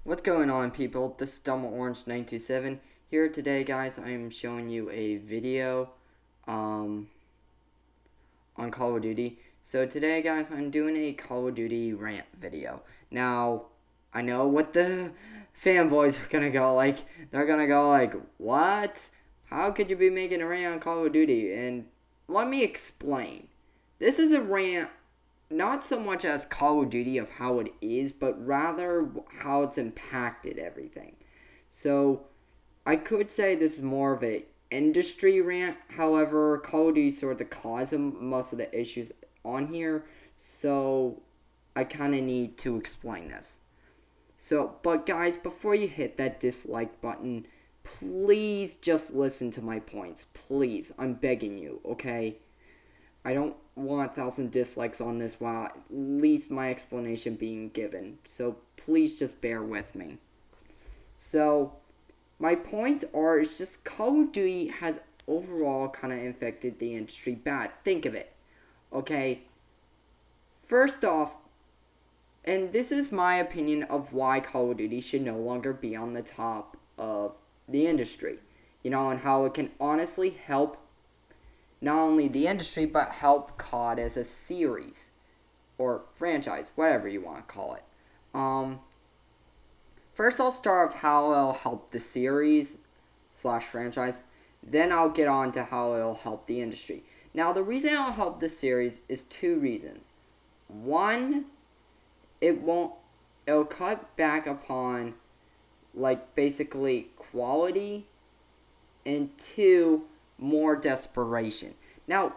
What's going on, people? This is Dumb Orange 927 here today, guys. I am showing you a video on Call of Duty. So today, guys, I'm doing a Call of Duty rant video. Now, I know what the fanboys are gonna go like. They're gonna go like, "What? How could you be making a rant on Call of Duty?" And let me explain. This is a rant not so much as Call of Duty of how it is, but rather how it's impacted everything. So I could say this is more of a industry rant. However, Call of Duty is sort of the cause of most of the issues on here. So I kind of need to explain this. But guys, before you hit that dislike button, please just listen to my points. Please, I'm begging you, okay? I don't want 1,000 dislikes on this while at least my explanation being given. So please just bear with me. So my points are, it's just Call of Duty has overall kind of infected the industry bad. Think of it. Okay. First off, and this is my opinion of why Call of Duty should no longer be on the top of the industry. And how it can honestly help not only the industry, but help COD as a series or franchise, whatever you want to call it. First, I'll start with how it'll help the series / franchise. Then I'll get on to how it'll help the industry. Now, the reason it'll help the series is two reasons. One, it'll cut back upon basically quality, and two, more desperation. Now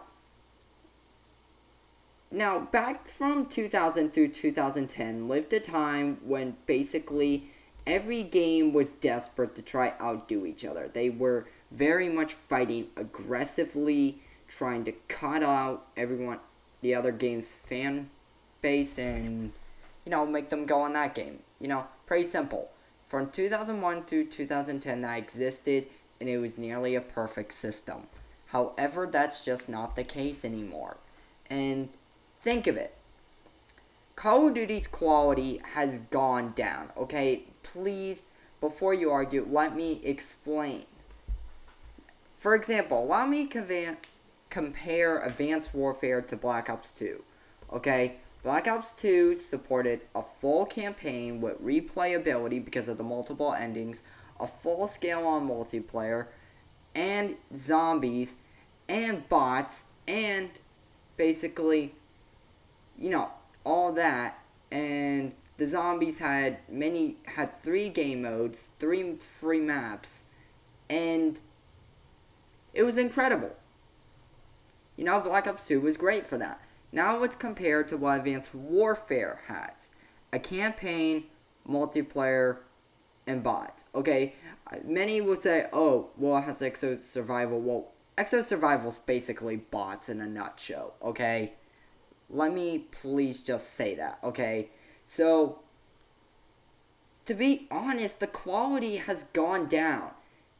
back from 2000 through 2010 lived a time when basically every game was desperate to try outdo each other. They were very much fighting aggressively, trying to cut out the other game's fan base and make them go on that game. Pretty simple. From 2001 through 2010 that existed, and it was nearly a perfect system. However, that's just not the case anymore. And think of it. Call of Duty's quality has gone down. Okay, please, before you argue, let me explain. For example, allow me to compare Advanced Warfare to Black Ops 2. Okay, Black Ops 2 supported a full campaign with replayability because of the multiple endings, a full scale on multiplayer, and zombies, and bots, and basically, all that. And the zombies had 3 game modes, 3 free maps, and it was incredible. Black Ops 2 was great for that. Now let's compare to what Advanced Warfare has. A campaign, multiplayer, and bots. Okay, many will say, oh, well, it has Exo Survival. Well, Exo Survival is basically bots in a nutshell, okay? Let me please just say that, okay? So, to be honest, the quality has gone down.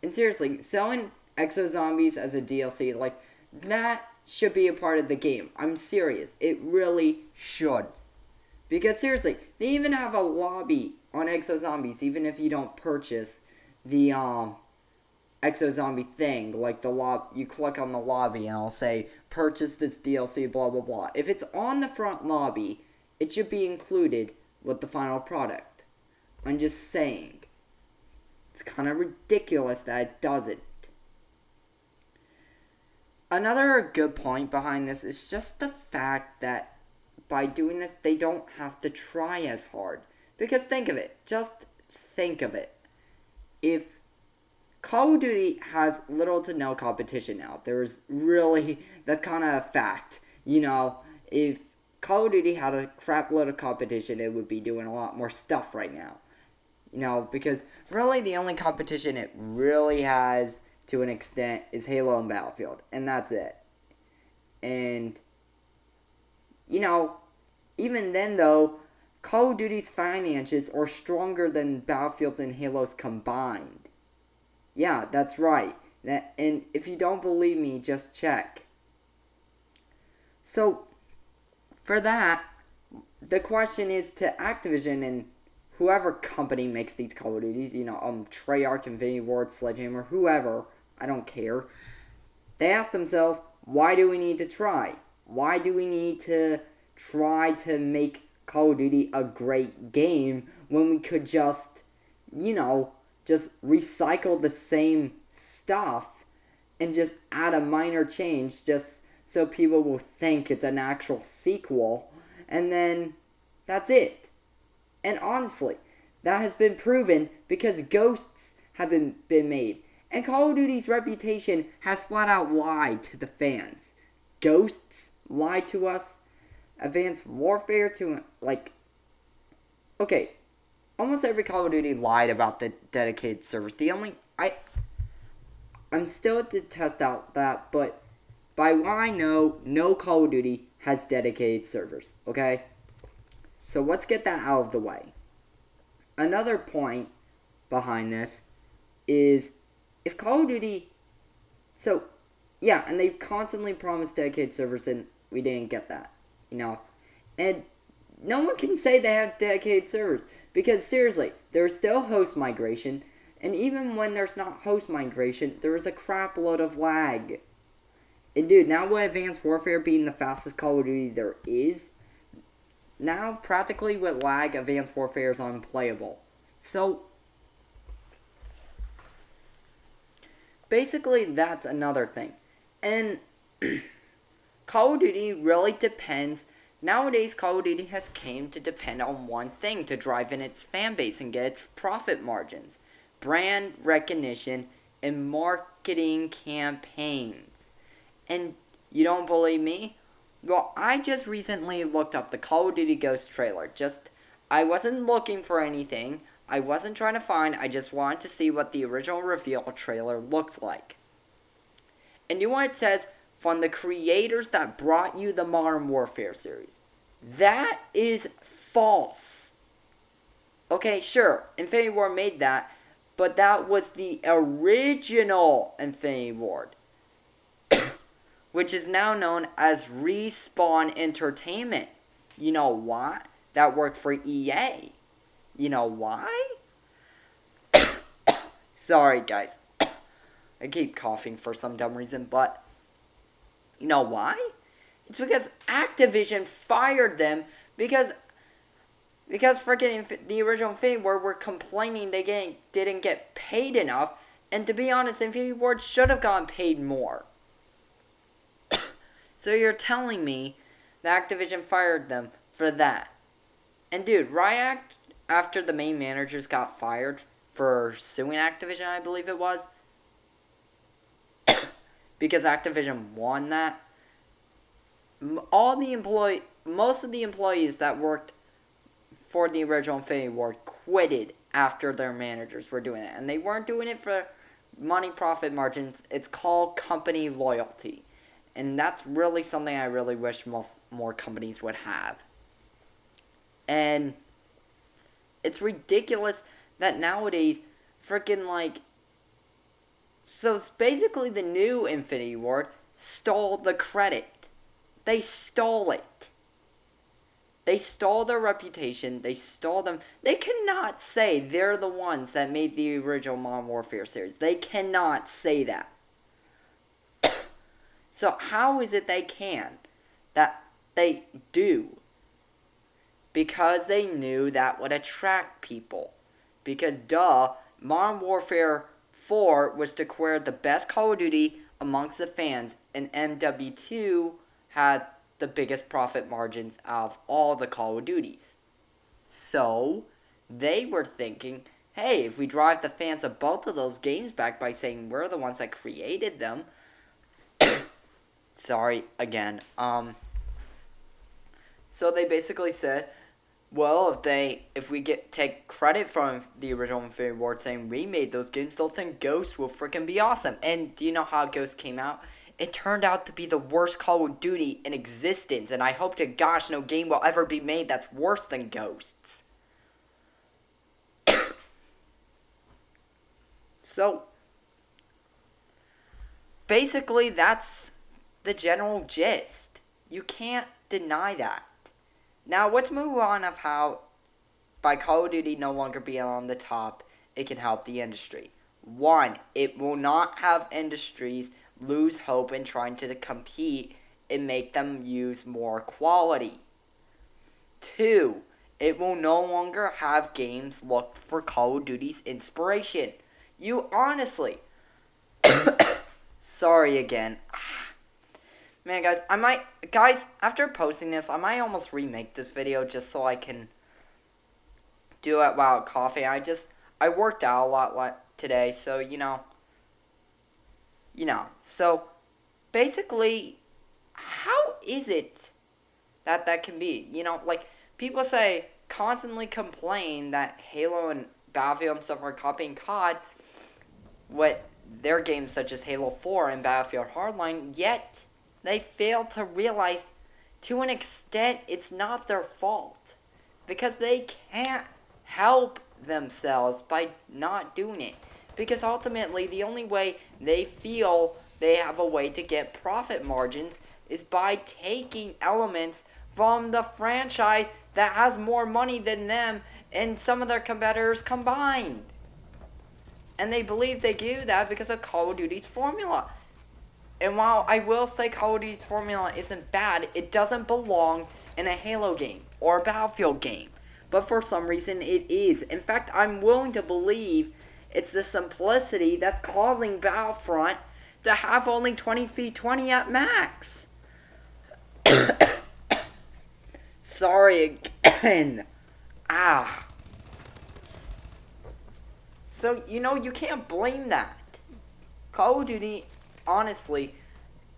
And seriously, selling Exo Zombies as a DLC, that should be a part of the game. I'm serious. It really should. Because seriously, they even have a lobby on Exo Zombies, even if you don't purchase the Exo Zombie thing. You click on the lobby and it'll say, purchase this DLC, blah, blah, blah. If it's on the front lobby, it should be included with the final product. I'm just saying. It's kind of ridiculous that it doesn't. Another good point behind this is just the fact that by doing this, they don't have to try as hard. Because think of it. Just think of it. If Call of Duty has little to no competition now, that's kind of a fact. If Call of Duty had a crap load of competition, it would be doing a lot more stuff right now. Because really the only competition it really has to an extent is Halo and Battlefield. And that's it. And even then though, Call of Duty's finances are stronger than Battlefield's and Halo's combined. Yeah, that's right. And if you don't believe me, just check. So, for that, the question is to Activision and whoever company makes these Call of Duties, Treyarch, Infinity Ward, Sledgehammer, whoever, I don't care. They ask themselves, why do we need to try? Why do we need to try to make Call of Duty a great game when we could just recycle the same stuff and just add a minor change just so people will think it's an actual sequel, and then that's it. And honestly, that has been proven because Ghosts have been made. And Call of Duty's reputation has flat out lied to the fans. Ghosts lied to us. Advanced Warfare okay, almost every Call of Duty lied about the dedicated servers. I'm still to test out that, but by what I know, no Call of Duty has dedicated servers, okay? So let's get that out of the way. Another point behind this is if Call of Duty... So, yeah, and they constantly promised dedicated servers and we didn't get that, And no one can say they have dedicated servers because, seriously, there's still host migration, and even when there's not host migration, there is a crap load of lag. And dude, now with Advanced Warfare being the fastest Call of Duty there is, now practically with lag, Advanced Warfare is unplayable. So, basically that's another thing. And Call of Duty really depends. Nowadays, Call of Duty has came to depend on one thing to drive in its fan base and get its profit margins. Brand recognition and marketing campaigns. And you don't believe me? Well, I just recently looked up the Call of Duty Ghost trailer. I wasn't looking for anything. I wasn't trying to find. I just wanted to see what the original reveal trailer looks like. And you know what it says? From the creators that brought you the Modern Warfare series. That is false. Okay, sure, Infinity Ward made that, but that was the original Infinity Ward, which is now known as Respawn Entertainment. You know why? That worked for EA. You know why? Sorry, guys. I keep coughing for some dumb reason, but you know why? It's because Activision fired them because freaking the original Infinity Ward were complaining they didn't get paid enough, and to be honest, Infinity Ward should have gotten paid more. So you're telling me that Activision fired them for that? And dude, right after the main managers got fired for suing Activision, I believe it was, because Activision won that, most of the employees that worked for the original Infinity Ward quitted after their managers were doing it. And they weren't doing it for money profit margins. It's called company loyalty. And that's really something I really wish more companies would have. And it's ridiculous that nowadays, so it's basically the new Infinity Ward stole the credit. They stole it. They stole their reputation. They stole them. They cannot say they're the ones that made the original Modern Warfare series. They cannot say that. So how is it they can? That they do. Because they knew that would attract people. Because Modern Warfare 4 was declared the best Call of Duty amongst the fans, and MW2 had the biggest profit margins out of all the Call of Duties. So, they were thinking, hey, if we drive the fans of both of those games back by saying we're the ones that created them. Sorry, again. So they basically said, well, if we take credit from the original Infinity Ward saying we made those games, they'll think Ghost will freaking be awesome. And do you know how Ghost came out? It turned out to be the worst Call of Duty in existence, and I hope to gosh no game will ever be made that's worse than Ghosts. So, basically, that's the general gist. You can't deny that. Now, let's move on of how by Call of Duty no longer being on the top, it can help the industry. One, it will not have industries lose hope in trying to compete and make them use more quality. Two, it will no longer have games look for Call of Duty's inspiration. You honestly... Sorry again. Man, guys, after posting this, I might almost remake this video just so I can do it while coughing. I worked out a lot today, so, so, basically, how is it that can be? People constantly complain that Halo and Battlefield and stuff are copying COD, what their games such as Halo 4 and Battlefield Hardline, yet they fail to realize to an extent it's not their fault, because they can't help themselves by not doing it, because ultimately the only way they feel they have a way to get profit margins is by taking elements from the franchise that has more money than them and some of their competitors combined. And they believe they do that because of Call of Duty's formula. And while I will say Call of Duty's formula isn't bad, it doesn't belong in a Halo game or a Battlefield game. But for some reason it is. In fact, I'm willing to believe it's the simplicity that's causing Battlefront to have only 20v20 at max. Sorry again. So, you can't blame that. Call of Duty, honestly,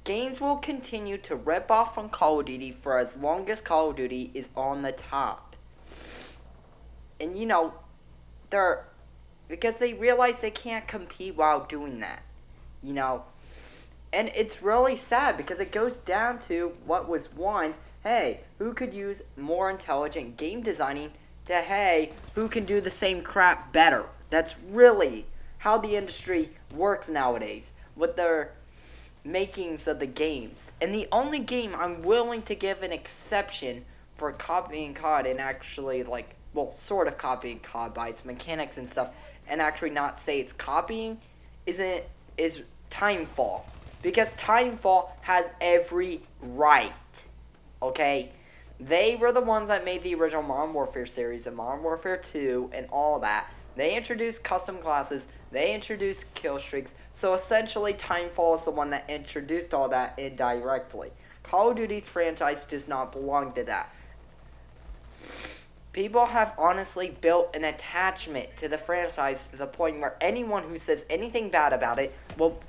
games will continue to rip off from Call of Duty for as long as Call of Duty is on the top. And, because they realize they can't compete while doing that. And it's really sad because it goes down to what was once, hey, who could use more intelligent game designing to, hey, who can do the same crap better. That's really how the industry works nowadays with their makings of the games. And the only game I'm willing to give an exception for copying COD and actually, sort of copying COD by its mechanics and stuff, and actually not say it's copying, is Timefall. Because Timefall has every right, okay? They were the ones that made the original Modern Warfare series and Modern Warfare 2 and all that. They introduced custom classes, they introduced kill streaks, so essentially Timefall is the one that introduced all that indirectly. Call of Duty's franchise does not belong to that. People have honestly built an attachment to the franchise to the point where anyone who says anything bad about it will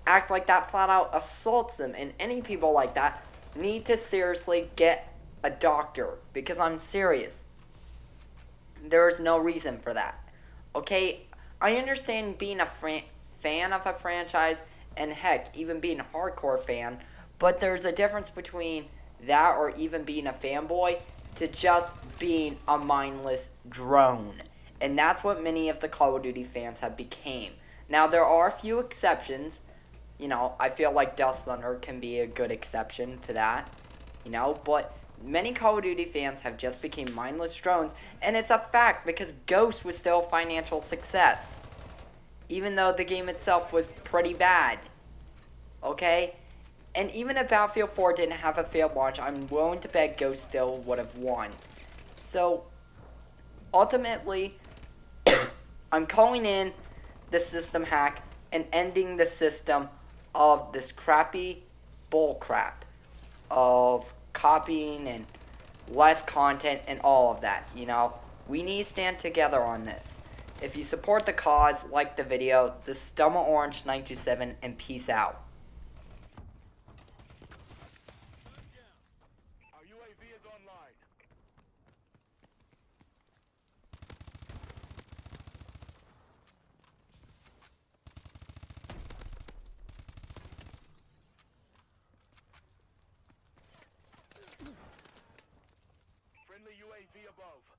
act like that flat out assaults them, and any people like that need to seriously get a doctor, because I'm serious. There is no reason for that. Okay, I understand being a fan of a franchise, and heck, even being a hardcore fan, but there's a difference between that or even being a fanboy to just being a mindless drone. And that's what many of the Call of Duty fans have became. Now, there are a few exceptions. I feel like Dust Thunder can be a good exception to that. But many Call of Duty fans have just become mindless drones, and it's a fact because Ghost was still a financial success, even though the game itself was pretty bad. Okay? And even if Battlefield 4 didn't have a failed launch, I'm willing to bet Ghost still would have won. So, ultimately, I'm calling in the system hack and ending the system of this crappy bullcrap of copying and less content and all of that. We need to stand together on this. If you support the cause, like the video. This is Stumma Orange 927, and peace out. Our UAV is online. Friendly UAV above.